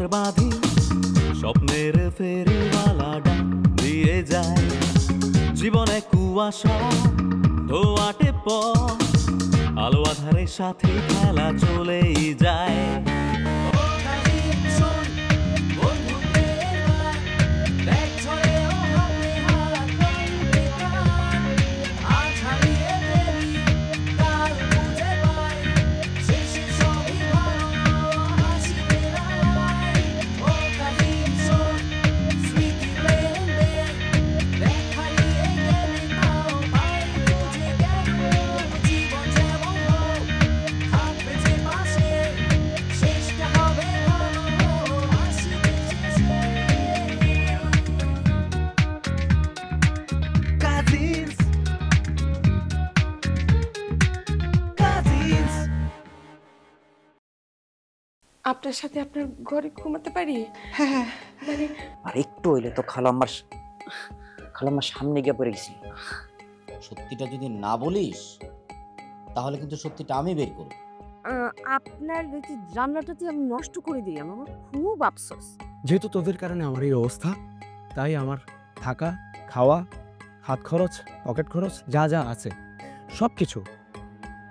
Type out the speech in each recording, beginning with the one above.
মোর বাঁধি স্বপ্নের ফেরিওয়ালাটা দিয়ে যায় জীবনে কুয়াশা ধোয়াটে পথ আলো আধারের সাথে খেলা চলেই যায় আপনার সাথে আপনার ঘরে ঘুমাতে পারি? হ্যাঁ মানে আর একটু হইলে তো খালাম্মার সামনে গিয়ে পড়ে গেছি। সত্যিটা যদি না বলিস তাহলে কিন্তু সত্যিটা আমি বের করব। আপনার জানলাটা যে আমি নষ্ট করে দিই আমার খুব আফসোস। যেহেতু তোদের কারণে আমার এই অবস্থা, তাই আমার থাকা, খাওয়া, হাত খরচ, পকেট খরচ যা যা আছে সব কিছু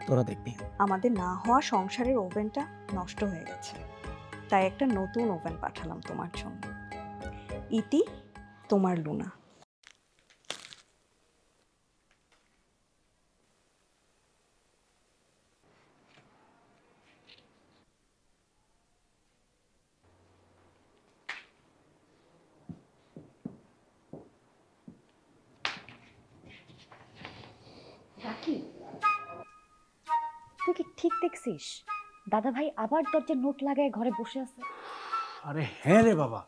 তোরা দেখবি। আমাদের না হওয়া সংসারের ওভেনটা নষ্ট হয়ে গেছে, তাই একটা নতুন ওভেন পাঠালাম তোমার জন্য। ইতি, তোমার লুনা। তুই কি ঠিক দেখছিস? দাদা ভাই আবার দরজার নোট লাগায় ঘরে বসে আছে। আরে হ্যাঁ রে বাবা,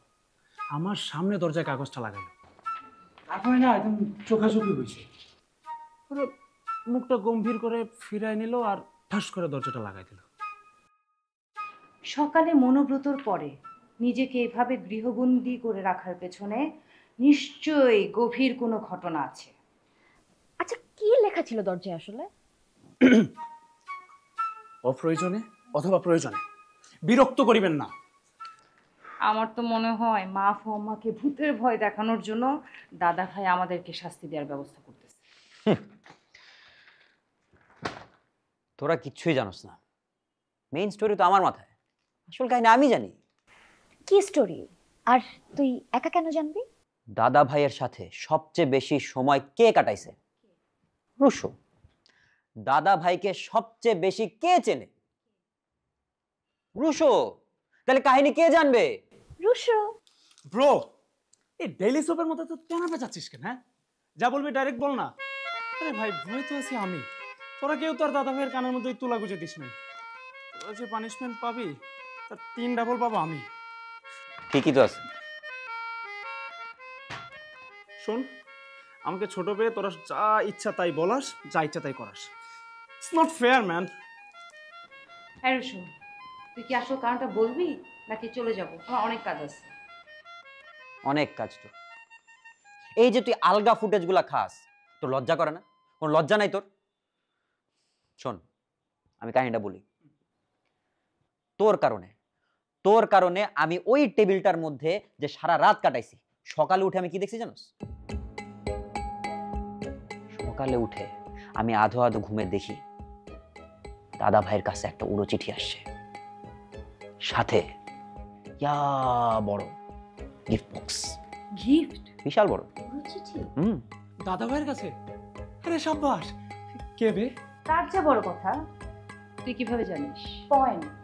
আমার সামনে দরজায় কাগজটা লাগাইল, তারপরে না একদম চোখাচোখি হয়েছে। পুরো মুখটা গম্ভীর করে ফিরাই নিল আর ঠাস করে দরজাটা লাগাই দিল। সকালে মনোব্রতর পরে নিজেকে এভাবে গৃহবন্দী করে রাখার পেছনে নিশ্চয়ই গভীর কোনো ঘটনা আছে। আচ্ছা, কি লেখা ছিল দরজায় আসলে? অপ্রয়োজনে অথবা প্রয়োজনে বিরক্ত করিবেন না। আমার তো মনে হয় মা ফম্মাকে ভূতের ভয় দেখানোর জন্য দাদা ভাই আমাদেরকে শাস্তি দেওয়ার ব্যবস্থা করতেছে। তোরা কিচ্ছুই জানোস না, মেইন স্টোরি তো আমার মাথায়, আসল কাহিনী আমি জানি। কি স্টোরি? আর তুই একা কেন জানবি? দাদা ভাইয়ের সাথে সবচেয়ে বেশি সময় কে কাটাইছে? রুশো। দাদা ভাইকে সবচেয়ে বেশি কে চেনে? রুশো। তাহলে কাহিনী কে জানবে? রুশো। ব্রো, এই ডেইলি সোপের মতো তো কেন পেঁচাচ্ছিস কেন? হ্যাঁ, যা বলবি ডাইরেক্ট বল না। আরে ভাই, ভয় তো আছি আমি, তোরা কেউ তোর দাদা ভাইয়ের কানের মধ্যে তুলা গুজে দিস নাই। তোরা যে পানিশমেন্ট পাবি তার 3 ডাবল পাবো আমি। ঠিকই তো আছে। শোন, আমাকে ছোট পেয়ে তোরা যা ইচ্ছা তাই বলাস, যা ইচ্ছা তাই করাস। It's not fair man. হ্যাঁ রুশু, তুই কি আসল কারণটা বলবি নাকি চলে যাব? আমার অনেক কাজ আছে। অনেক কাজ তো। এই যে তুই আলগা ফুটেজগুলা খাস, তোর লজ্জা করে না? কোন লজ্জা নাই তোর? শোন, আমি কাহিনীটা বলি। তোর কারণে আমি ওই টেবিলটার মধ্যে যে সারা রাত কাটাইছি, সকালে উঠে আমি কি দেখছি জানোস? সকালে উঠে আমি আধো আধো ঘুমে দেখি দাদা ভাইয়ের কাছে একটা উড়ো চিঠি আসছে, সাথে ইয়া বড় গিফট বক্স। গিফট? বিশাল বড় চিঠি? দাদা ভাইয়ের কাছে? আরে সাব্বাস। কে বে? তার চেয়ে বড় কথা, তুই কিভাবে জানিস? পয়েন্ট।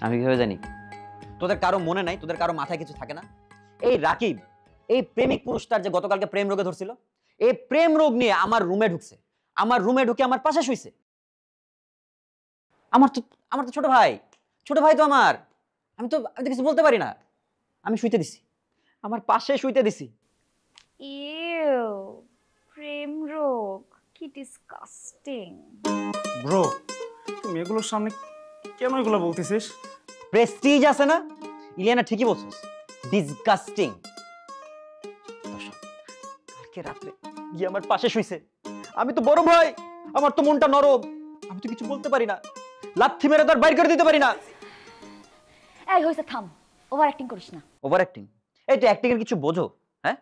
আমি কিভাবে জানি? তোদের কারো মনে নাই? তোদের কারো মাথায় কিছু থাকে না? এই রাকিব, এই প্রেমিক পুরুষটার যে গতকালকে প্রেম রোগে ধরছিল, এই প্রেম রোগ নিয়ে আমার রুমে ঢুকছে, আমার রুমে ঢুকে আমার পাশে শুইছে। আমার তো ছোট ভাই তো আমার। আমি তো কিছু বলতে পারি না, আমি শুইতে দিছি, আমার পাশে শুইতে দিছি। ইউ, প্রেম রোগ, কি ডিসকাস্টিং। ব্রো, তুমি এগুলোর সামনে কেন এগুলো বলতেছিস? প্রেস্টিজ আছে না? ইলিয়ানা ঠিকই বলছিস, ডিসগাস্টিং। কালকে রাতে গিয়ে আমার পাশে শুইছে। আমি তো বড় ভাই, আমার তো মনটা নরম, আমি তো কিছু বলতে পারি না, লাথি মেরে তো আর বাইর করে দিতে পারি না। এই হইছে থাম, ওভার অ্যাক্টিং করিস না। Over acting? এই তো অ্যাক্টিং এর কিছু বোঝো? হ্যাঁ,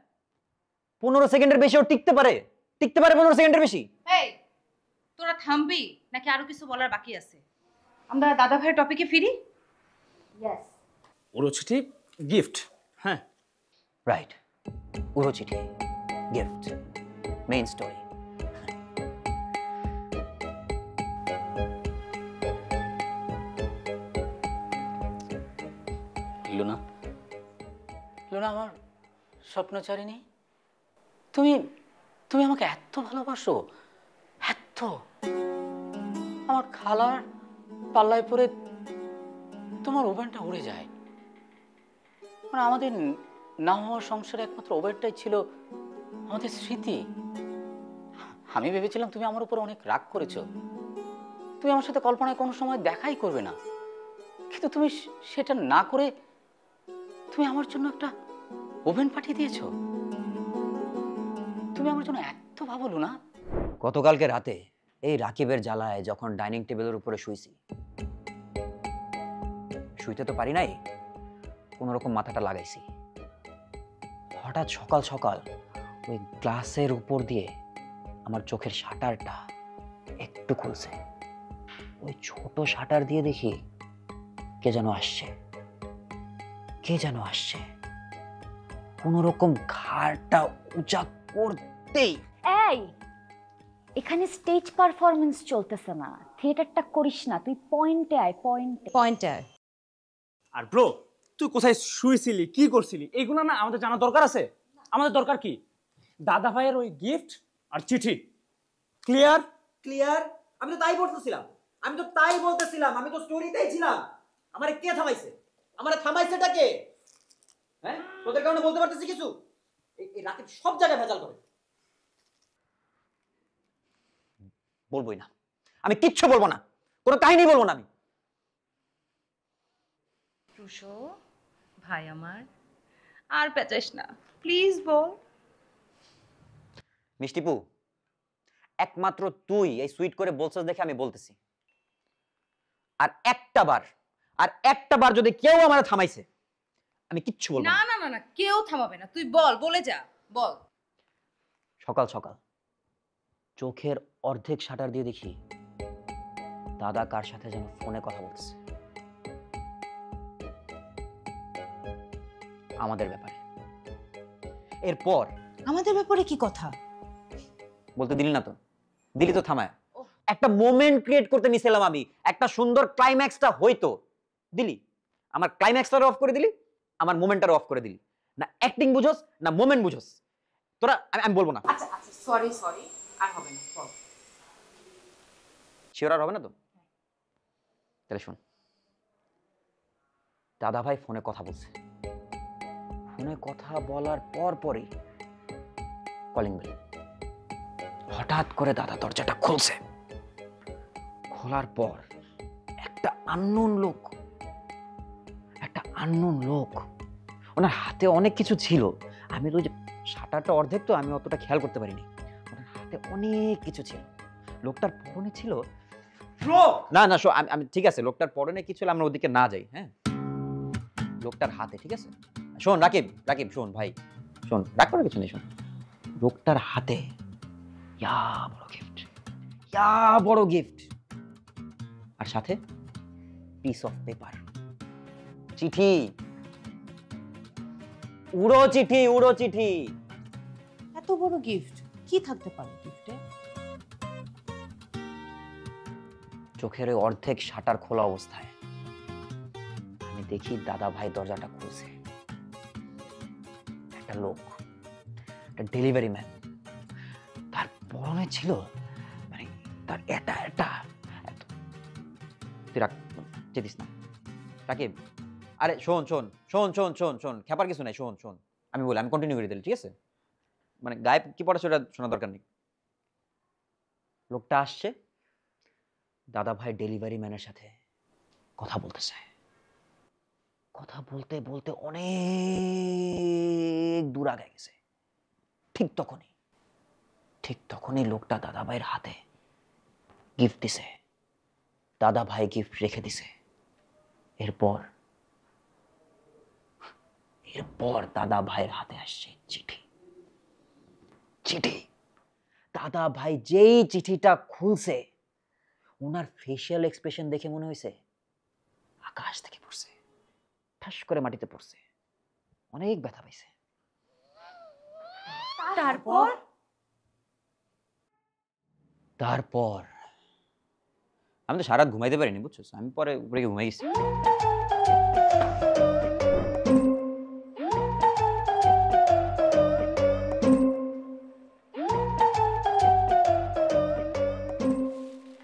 15 সেকেন্ডের বেশি ও টিকতে পারে? 15 সেকেন্ডের বেশি? এই তোরা থামবি নাকি আরো কিছু বলার বাকি আছে? আমরা দাদা ভাইয়ের টপিকে ফিরি। ইয়েস। ওর চিঠি গিফট। হ্যাঁ রাইট, উড়ো চিঠি gift main story. Luna, Luna আমার স্বপ্নচারিণী, তুমি তুমি আমাকে এত ভালোবাসো, এত। আমার খালার পাল্লায় পড়ে তোমার ওভেনটা উড়ে যায়। মানে আমাদের না হওয়া সংসারে একমাত্র ওভেনটাই ছিল আমাদের স্মৃতি। আমি ভেবেছিলাম তুমি আমার উপর অনেক রাগ করেছো, তুমি আমার সাথে কল্পনায় কোনো সময় দেখাই করবে না, কিন্তু তুমি সেটা না করে তুমি আমার জন্য একটা ওভেন পাঠিয়ে দিয়েছো। তুমি আমার জন্য এত ভাবলো না। গতকালকে রাতে এই রাকিবের জ্বালায় যখন ডাইনিং টেবিলের উপরে শুইছি, শুইতে তো পারি নাই, কোনো রকম মাথাটা লাগাইছি। হঠাৎ সকাল সকাল ওই গ্লাসের উপর দিয়ে আমার চোখের শাটারটা একটু খুলছে। ওই ছোট শাটার দিয়ে দেখি কে যেন আসছে, কে যেন আসছে। কোন রকম ঘাড়টা উঁচা করতেই, এই এখানে স্টেজ পারফরমেন্স চলতেছে না, থিয়েটারটা করিস না, তুই পয়েন্টে আয়, পয়েন্টে। আর ব্রো, তুই কোথায় শুয়েছিলি, কি করছিলি, এইগুলো না আমাদের জানা দরকার আছে। আমাদের দরকার কি? দাদা ভাইয়ের ওই গিফট আর চিঠি। ক্লিয়ার? ক্লিয়ার? আমি তো তাই বলতেছিলাম, আমি তো স্টোরিতেই ছিলাম। আমারে কে থামাইছে? আমারে থামাইছেটা কে? হ্যাঁ, তোদের কারণে বলতে পারতেছি কিছু? এই রাকিব সব জায়গায় ভেজাল করে। বলবোই না, আমি কিচ্ছু বলবো না, কোনো কাহিনী বলবো না আমি। রুশো ভাই আমার, আর পেঁচাইস না প্লিজ, বল। মিষ্টিপু, একমাত্র তুই এই সুইট করে বলছস দেখে আমি বলতেছি। আর একটা বার যদি কেউ আমারে থামাইছে, আমি কিচ্ছু বলবো না না। না না না, কেউ থামাবে না, তুই বল, বলে যা, বল। সকাল সকাল চোখের অর্ধেক শাটার দিয়ে দেখি দাদা কার সাথে যেন ফোনে কথা বলছে, আমাদের ব্যাপারে। এরপর আমাদের ব্যাপারে কি কথা? বলতে দিলি না তো? দিলি তো থামায়। একটা মোমেন্ট ক্রিয়েট করতে নিছিলাম আমি, একটা সুন্দর ক্লাইম্যাক্সটা হইতো, দিলি। আমার ক্লাইম্যাক্সটা অফ করে দিলি, আমার মোমেন্টটা অফ করে দিলি। না অ্যাক্টিং বুঝোস না মোমেন্ট বুঝোস তোরা। আমি বলবো না। আচ্ছা আচ্ছা, সরি, আর হবে না, বল। শিওর আর হবে না তো? তাহলে শোন, দাদা ভাই ফোনে কথা বলছে। ফোনে কথা বলার পরই কলিং বেল। হঠাৎ করে দাদা দরজাটা খুলছে। খোলার পর একটা আননোন লোক, ওনার হাতে অনেক কিছু ছিল। আমি তো ওই যে শাটারটা অর্ধেক, তো আমি অতটা খেয়াল করতে পারিনি। ওনার হাতে অনেক কিছু ছিল। লোকটার পরনে ছিল না না, আমি ঠিক আছে, লোকটার পরনে কি ছিল আমরা ওদিকে না যাই। হ্যাঁ, লোকটার হাতে, ঠিক আছে। শোন রাকিব শোন ভাই, শোন, রাগ করার কিছু নেই। শোন, লোকটার হাতে বড় গিফট, আর সাথে পিস অফ পেপার, চিঠি, উড়ো চিঠি। এত বড় গিফট কি থাকতে পারে গিফটে? চোখের ওই অর্ধেক শাটার খোলা অবস্থায় আমি দেখি দাদা ভাই দরজাটা খুলছে। একটা লোক, একটা ডেলিভারি ম্যান, তার পরনে ছিল মানে তার এটা তুই রাখ, চেতিস না রাকিব। আরে শোন, খেপার কিছু নাই। শোন, আমি কন্টিনিউ করে দিলি, ঠিক আছে? মানে গায়ে কি পড়া সেটা শোনার দরকার নেই। লোকটা আসছে, দাদা ভাই ডেলিভারি ম্যানের সাথে কথা বলতেছে। কথা বলতে বলতে অনেক দূর আগে গেছে। ঠিক তখনই লোকটা দাদা ভাইয়ের হাতে গিফট দিছে। দাদা ভাই গিফট রেখে দিছে। এরপর এরপর দাদা ভাইয়ের হাতে আসছে চিঠি। চিঠি দাদা ভাই যেই চিঠিটা খুলছে, ওনার ফেশিয়াল এক্সপ্রেশন দেখে মনে হয়েছে আকাশ থেকে পড়ছে, ঠাস করে মাটিতে পড়ছে, অনেক ব্যথা পাইছে। তারপর তারপর আমি তো সারা রাত ঘুমাইতে পারিনি, বুঝছো? আমি পরে উপরে গিয়ে ঘুমাই গেছি।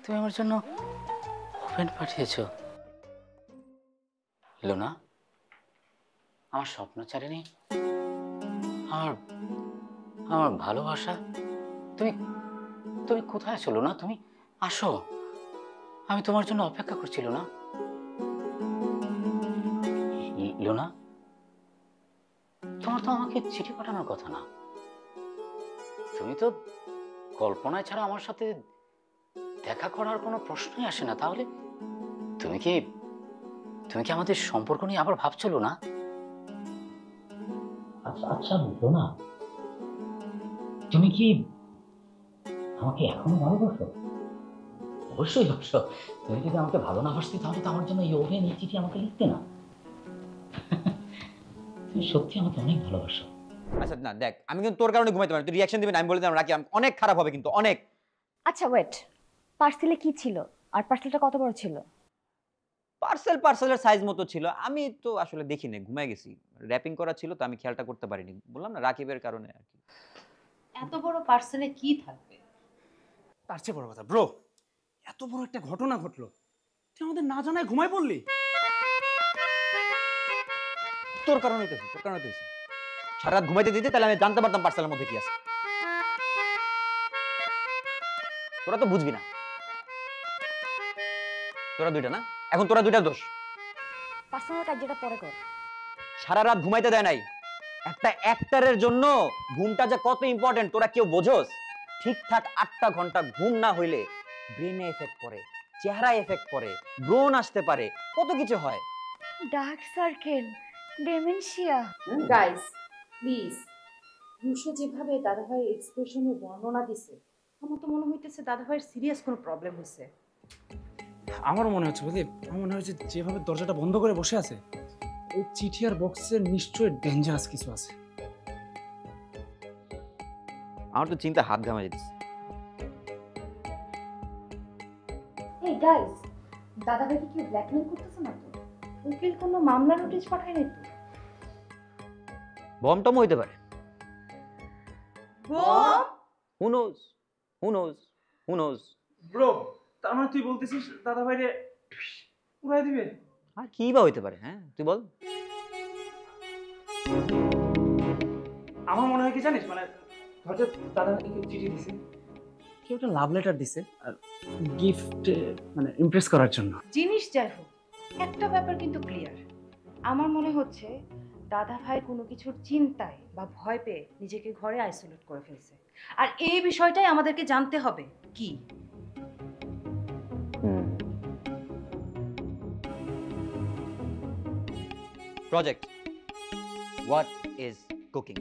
তুমি আমার জন্য ওভেন পাঠিয়েছো লোনা, আমার স্বপ্নচারিণী, আমার আমার ভালোবাসা। তুমি তুমি কোথায় আছো লোনা? তুমি আসো, আমি তোমার জন্য অপেক্ষা করছিল না। লোনা, তোমার তো আমাকে চিঠি পাঠানোর কথা না। তুমি তো কল্পনায় ছাড়া আমার সাথে দেখা করার কোনো প্রশ্নই আসে না। তাহলে তুমি কি আমাদের সম্পর্ক নিয়ে আবার ভাবছিল না? আচ্ছা লোনা, তুমি কি আমাকে এখনো ভালোবাসো? অবশ্যই বাসো। তুমি যদি আমাকে ভালো না বাসতে তাহলে তো আমার জন্য এই ওভেন এই চিঠি আমাকে লিখতে না। তুমি সত্যি আমাকে অনেক ভালোবাসো। আচ্ছা না দেখ, আমি কিন্তু তোর কারণে ঘুমাইতে পারি, তুই রিয়াকশন দিবি না। আমি বলে দিলাম রাখি, অনেক খারাপ হবে কিন্তু, অনেক। আচ্ছা ওয়েট, পার্সেলে কি ছিল আর পার্সেলটা কত বড় ছিল? পার্সেলের সাইজ মতো ছিল। আমি তো আসলে দেখিনি, ঘুমাই গেছি। র্যাপিং করা ছিল তো আমি খেয়ালটা করতে পারিনি। বললাম না রাকিবের কারণে আর কি। এত বড় পার্সেলে কি থাকবে? তার চেয়ে বড় কথা ব্রো, এত বড় একটা ঘটনা ঘটলো, তুই আমাদের না জানায় ঘুমাই পড়লি। তোর কারণে তো সারা রাত ঘুমাইতে দিতে, তাহলে আমি জানতে পারতাম পার্সেলের মধ্যে কি আছে। তোরা তো বুঝবি না, তোরা দুইটা না, এখন তোরা দুইটা দোষ। পার্সোনাল কাজ যেটা পরে কর। সারা রাত ঘুমাইতে দেয় নাই। একটা অ্যাক্টরের জন্য ঘুমটা যে কত ইম্পর্টেন্ট তোরা কেউ বোঝোস? ঠিকঠাক 8টা ঘন্টা ঘুম না হইলে ব্রেনে এফেক্ট পড়ে, চেহারা এফেক্ট পড়ে, ব্রণ আসতে পারে, কত কিছু হয়। Dark circle, dementia. Guys please, Rusho যেভাবে দাদাভাইয়ের এক্সপ্রেশনের বর্ণনা দিছে, আমার তো মনে হইতেছে দাদাভাইয়ের সিরিয়াস কোনো প্রবলেম হয়েছে। আমারও মনে হচ্ছে, বুঝলি, আমার মনে হচ্ছে যেভাবে দরজাটা বন্ধ করে বসে আছে, ওই চিঠি আর বক্সের নিশ্চয়ই ডেঞ্জারাস কিছু আছে। আমার তো চিন্তা হাত ঘামা যেতেছে। এই গাইস, দাদাভাইকে কি ব্ল্যাকমেল করতেছে না তো? উকিল কোনো মামলা নোটিশ পাঠায় নাই তো? বম টম হইতে পারে। বম? Who knows? ব্রো, তার মানে তুই বলতেছিস দাদা ভাইরে উড়াই দিবে? আর কি বা হইতে পারে? হ্যাঁ তুই বল। আমার মনে হয় কি জানিস, মানে হয়তো দাদা চিঠি দিছে, কেউ একটা লাভ লেটার দিছে আর গিফট, মানে ইমপ্রেস করার জন্য। জিনিস যাই হোক, একটা ব্যাপার কিন্তু ক্লিয়ার। আমার মনে হচ্ছে দাদাভাই কোনো কিছুর চিন্তায় বা ভয় পেয়ে নিজেকে ঘরে আইসোলেট করে ফেলছে, আর এই বিষয়টাই আমাদেরকে জানতে হবে। কি প্রজেক্ট হোয়াট ইজ কুকিং?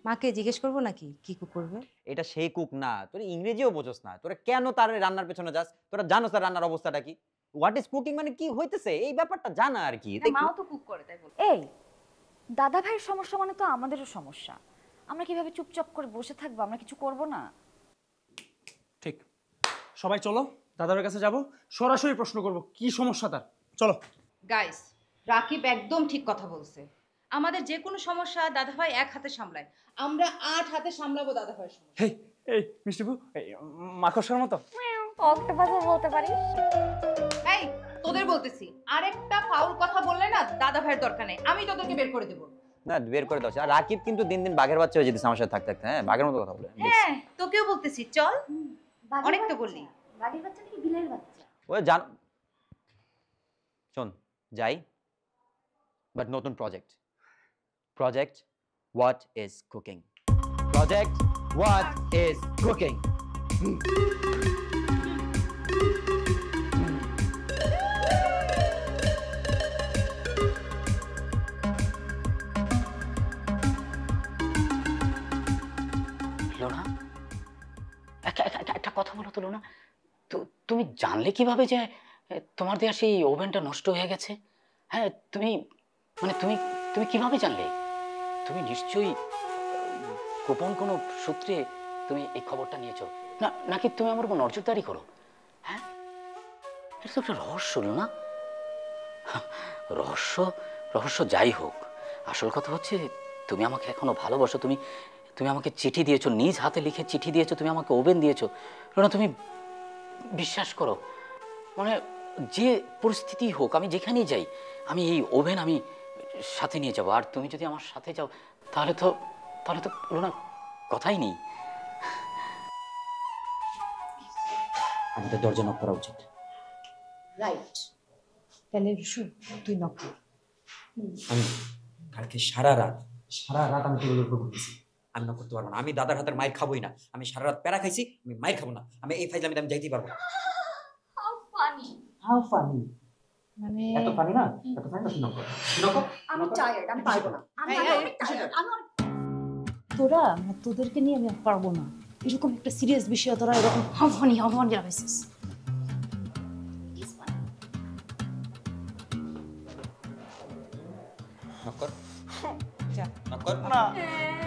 মাকে জিজ্ঞেস করবো নাকি কি কুক করবে? এটা সেই কুক না, তোরা ইংরেজিও বোঝোস না। তোরা কেন তার রান্নার পেছনে যাস? তোরা জানো তার রান্নার অবস্থাটা কি? হোয়াট ইজ কুকিং মানে কি হইতেছে, এই ব্যাপারটা জানা আর কি। মাও তো কুক করে, তাই বল। এই দাদা ভাইয়ের সমস্যা মানে তো আমাদেরও সমস্যা। আমরা কিভাবে চুপচাপ করে বসে থাকবো? আমরা কিছু করব না? ঠিক, সবাই চলো দাদার কাছে যাব, সরাসরি প্রশ্ন করব কি সমস্যা তার। চলো। গাইস, রাকিব একদম ঠিক কথা বলছে। আমাদের যে কোনো সমস্যা দাদাভাই এক হাতে সামলায়, আমরা 8 হাতে সামলাবো দাদাভাইয়ের সমস্যা। হেই এই মিষ্টিবু, এই মাকড়সার মতো অক্টোপাসও বলতে পারি। এই তোদের বলতেছি, আরেকটা ফাউল কথা বললে না দাদাভাইয়ের দরকার নেই, আমি তোদেরকে বের করে দেব। না বের করে দাও। আর রাকিব কিন্তু দিন দিন বাঘের বাচ্চা হয়ে যেতেছে আমার সাথে থাকতে থাকতে। হ্যাঁ বাঘের মতো কথা বলে। হ্যাঁ তোকেও বলতেছি, চল। অনেক তো বললি। বাঘের বাচ্চা নাকি বিলের বাচ্চা? ওই জান, শোন যাই, বাট নতুন project. Project what is cooking? Project what is cooking? তো লোনা, তুমি জানলে কিভাবে যে তোমার দেয়া সেই ওভেনটা নষ্ট হয়ে গেছে? হ্যাঁ, তুমি তুমি তুমি কিভাবে জানলে? তুমি নিশ্চয়ই গোপন কোনো সূত্রে তুমি এই খবরটা নিয়েছো, নাকি তুমি আমার উপর নজরদারি করো? হ্যাঁ, এটা তো একটা রহস্য না? রহস্য রহস্য যাই হোক, আসল কথা হচ্ছে তুমি আমাকে এখনো ভালোবাসো। তুমি আমাকে চিঠি দিয়েছো, নিজ হাতে লিখে চিঠি দিয়েছো, তুমি আমাকে ওভেন দিয়েছো। না, তুমি বিশ্বাস করো, যে পরিস্থিতি হোক, আমি যেখানেই যাই, আমি এই ওভেন আমি সাথে নিয়ে যাবো। আর তুমি যদি আমার সাথে যাও তাহলে তো লোনা কথাই নেই। আমাদের দরজা নক করা উচিত। রাইট, তাহলে রুশু তুই নক কর। আমি কালকে সারা রাত আমি টেবিলের উপর ঘুমিয়েছি। আমি নক করতে পারবো না। আমি দাদার হাতের মায়ের খাবোই না। আমি সারা রাত প্যারা খাইছি, আমি মায়ের খাবো না। আমি এই ফাইজলামিতে আমি যাইতেই পারবো না। হাউ ফানি মানে এত ফানি না, এত ফানি না। নক কর, নক কর। আমি টায়ার্ড, আমি পারবো না। তোদেরকে নিয়ে আমি আর পারবো না। এরকম একটা সিরিয়াস বিষয় তোরা এরকম হাফানি রাখছিস। নক কর, যা। নক কর। না,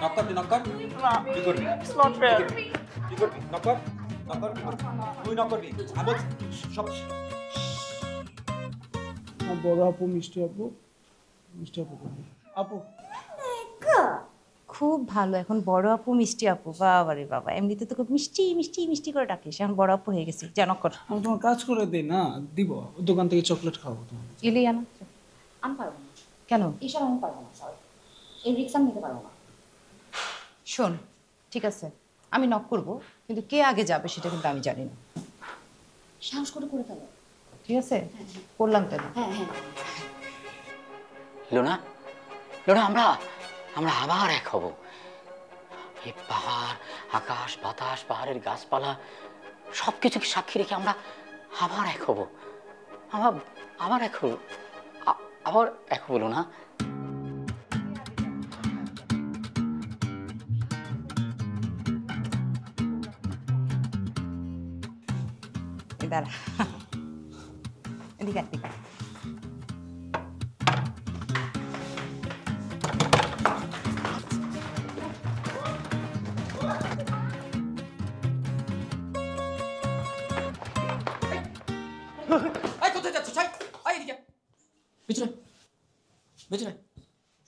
নক কর, তুই নক কর। না, কি করবি? It's not fair. কি করবি? নক কর, নক কর। তুই নক করবি। আমি বলছি সব বড় আপু, মিষ্টি আপু আপু খুব ভালো, এখন বড় আপু মিষ্টি আপু। বাবা রে বাবা, এমনিতে তো খুব মিষ্টি মিষ্টি মিষ্টি করে ডাকিস, এখন বড় আপু হয়ে গেছি। যা নক কর। আমি তোমার কাজ করে দিই না, দিব দোকান থেকে চকলেট খাবো তোমার। এলেই আনা। আমি পারবো না, কেন? এইসব আমি পারবো না, সরি, এই রিক্স আমি নিতে পারবো না। শোন, ঠিক আছে, আমি নক করব, কিন্তু কে আগে যাবে সেটা কিন্তু আমি জানি না। সাহস করে ফেলো। ঠিক আছে, করলাম তাহলে। হ্যাঁ হ্যাঁ, লোনা, আমরা আবার এক হব। এই পাহাড়, আকাশ, বাতাস, পাহাড়ের গাছপালা সবকিছুকে সাক্ষী রেখে আমরা আবার এক হব। আবার এক হব, আবার এক হবো না? দাঁড়া, এদিকে এদিকে। কোথায় যাচ্ছ? এদিকে ভিতরে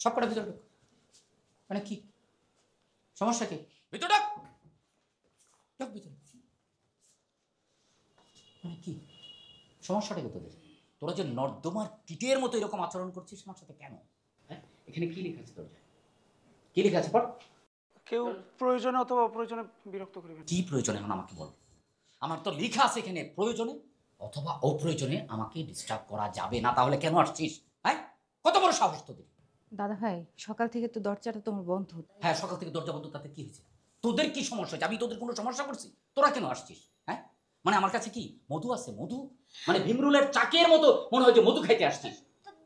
সব কটা ভিতরে ঢোক। মানে কি সমস্যা? কি ভিতরে ঢোক ভিতরে। মানে কি সমস্যাটা কি তোদের? তোরা যে নর্দমার কীটের মতো এরকম আচরণ করছিস আমার সাথে কেন? হ্যাঁ, এখানে কি লেখা আছে? দরজায় কি লেখা আছে পড়। কেউ প্রয়োজনে অথবা অপ্রয়োজনে বিরক্ত করবে। কি প্রয়োজনে এখন আমাকে বল। আমার তো লেখা আছে এখানে প্রয়োজনে অথবা অপ্রয়োজনে আমাকে ডিস্টার্ব করা যাবে না। তাহলে কেন আসছিস? হ্যাঁ, কত বড় সাহস তোদের? দাদা ভাই, সকাল থেকে তো দরজাটা তোমার বন্ধ। হ্যাঁ, সকাল থেকে দরজা বন্ধ, তাতে কি হয়েছে? তোদের কি সমস্যা হয়েছে? আমি তোদের কোনো সমস্যা করছি? তোরা কেন আসছিস? হ্যাঁ, মানে আমার কাছে কি মধু আছে? মধু মানে ভীমরুলের চাকের মতো মনে হয় যে মধু খাইতে আসছিস।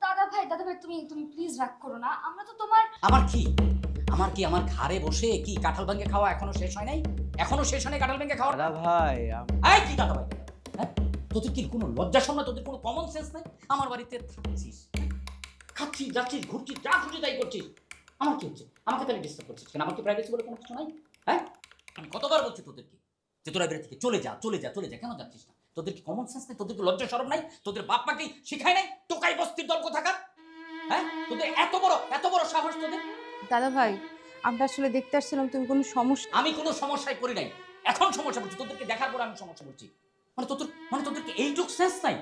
দাদা ভাই তুমি প্লিজ রাগ করো না, আমরা তো তোমার। আমার ঘাড়ে বসে কি কাঁঠাল ভেঙে খাওয়া এখনো শেষ হয় নাই? এখনো শেষ হয় নাই কাঁঠাল ভেঙে খাওয়া? দাদা ভাই, এই কি দাদা ভাই? হ্যাঁ, তোদের কি কোনো লজ্জা শরম নাই? তোদের কোনো কমন সেন্স নাই? আমার বাড়িতে থাকছিস, খাচ্ছিস, যাচ্ছিস, ঘুরছিস, যা খুশি তাই করছিস। আমার কি হচ্ছে? আমাকে তাহলে ডিস্টার্ব করছিস কেন? আমার কি প্রাইভেসি বলে কোনো কিছু নাই? হ্যাঁ, আমি কতবার বলছি তোদেরকে যে তোরা বেড়ে থেকে চলে যা। কেন যাচ্ছিস না? তোদের কি কমন সেন্স নাই? তোদের কি লজ্জা শরম নাই? তোদের বাপ মাকে শিখায় নাই? টোকাই বস্তির দল কোথাকার? হ্যাঁ, তোদের এত বড় সাহস তোদের? দাদা ভাই, আমরা আসলে দেখতে আসছিলাম তুমি কোনো সমস্যা। আমি কোনো সমস্যায় পড়ি নাই, এখন সমস্যা পড়ছি। তোদেরকে দেখার পর আমি সমস্যা পড়ছি। তোদেরকে এইটুক সেন্স নাই?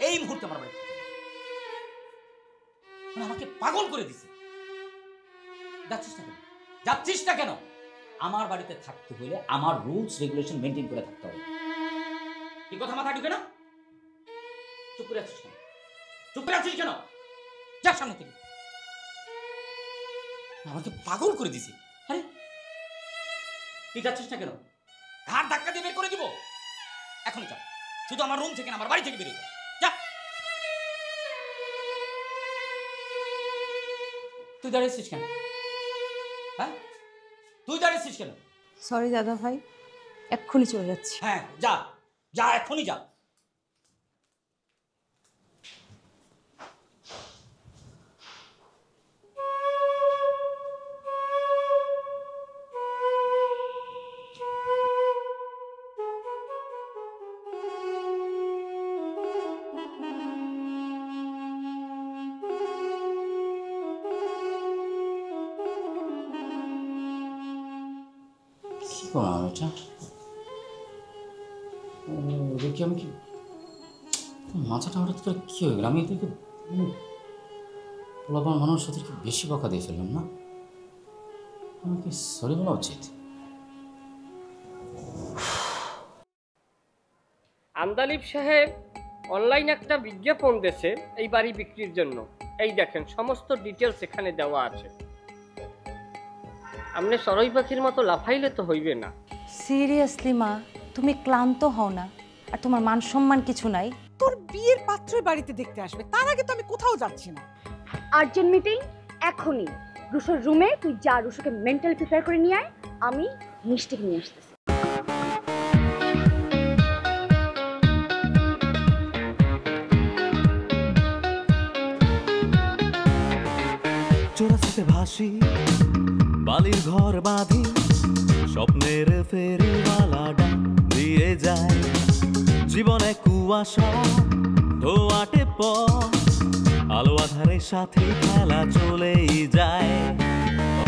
এই মুহূর্তে আমার বাড়ি আমাকে পাগল করে দিছে। যাচ্ছিস না কেন? আমার বাড়িতে থাকতে হলে আমার রুলস রেগুলেশন মেনটেন করে থাকতে হবে। কি কথা মাথা ঢুকে না? চুপ করে আছিস কেন? যা সামনে থেকে। আমাকে পাগল করে দিছে। আরে তুই যাচ্ছিস না কেন? ঘাড় ধাক্কা দিয়ে বের করে দিব এখনই। চল, শুধু আমার রুম থেকে না, আমার বাড়ি থেকে বেরিয়ে যা। তুই দাঁড়িয়েছিস কেন? হ্যাঁ, তুই দাঁড়িয়েছিস কেন? সরি দাদা ভাই, এক্ষুনি চলে যাচ্ছি। হ্যাঁ যা যা, এখনই যা। কি করলাম এটা? দেখি আমি কি মাথাটা হঠাৎ করে কি হয়ে গেল? আমি এদেরকে পোলাপান মানুষ ওদেরকে বেশি বকা দিয়ে ফেললাম না? আমাকে সরি বলা উচিত। আন্দালিব সাহেব অনলাইন একটা বিজ্ঞাপন দিয়েছে এই বাড়ি বিক্রির জন্য। এই দেখেন সমস্ত ডিটেলস এখানে দেওয়া আছে। আপনি সরই পাখির মতো লাফাইলে তো হইবে না। সিরিয়াসলি মা, তুমি ক্লান্ত হও না? আর তোমার মান সম্মান কিছু নাই? তোর বিয়ের পাত্রই বাড়িতে দেখতে আসবে, তার আগে তো আমি কোথাও যাচ্ছি না। আর্জেন্ট মিটিং এখনই। রুশোর রুমে তুই যা, রুশোকে মেন্টাল প্রিপেয়ার করে নিয়ে আয়, আমি মিষ্টিকে নিয়ে আসতেছি। চোরাশিতে ভাসি বালির ঘর বাঁধি, স্বপ্নের ফেরিওয়ালা ডাক দিয়ে যায়। জীবনে কুয়াশা ধোয়াটে পথ, আলো আধারের সাথে খেলা চলেই যায়। ও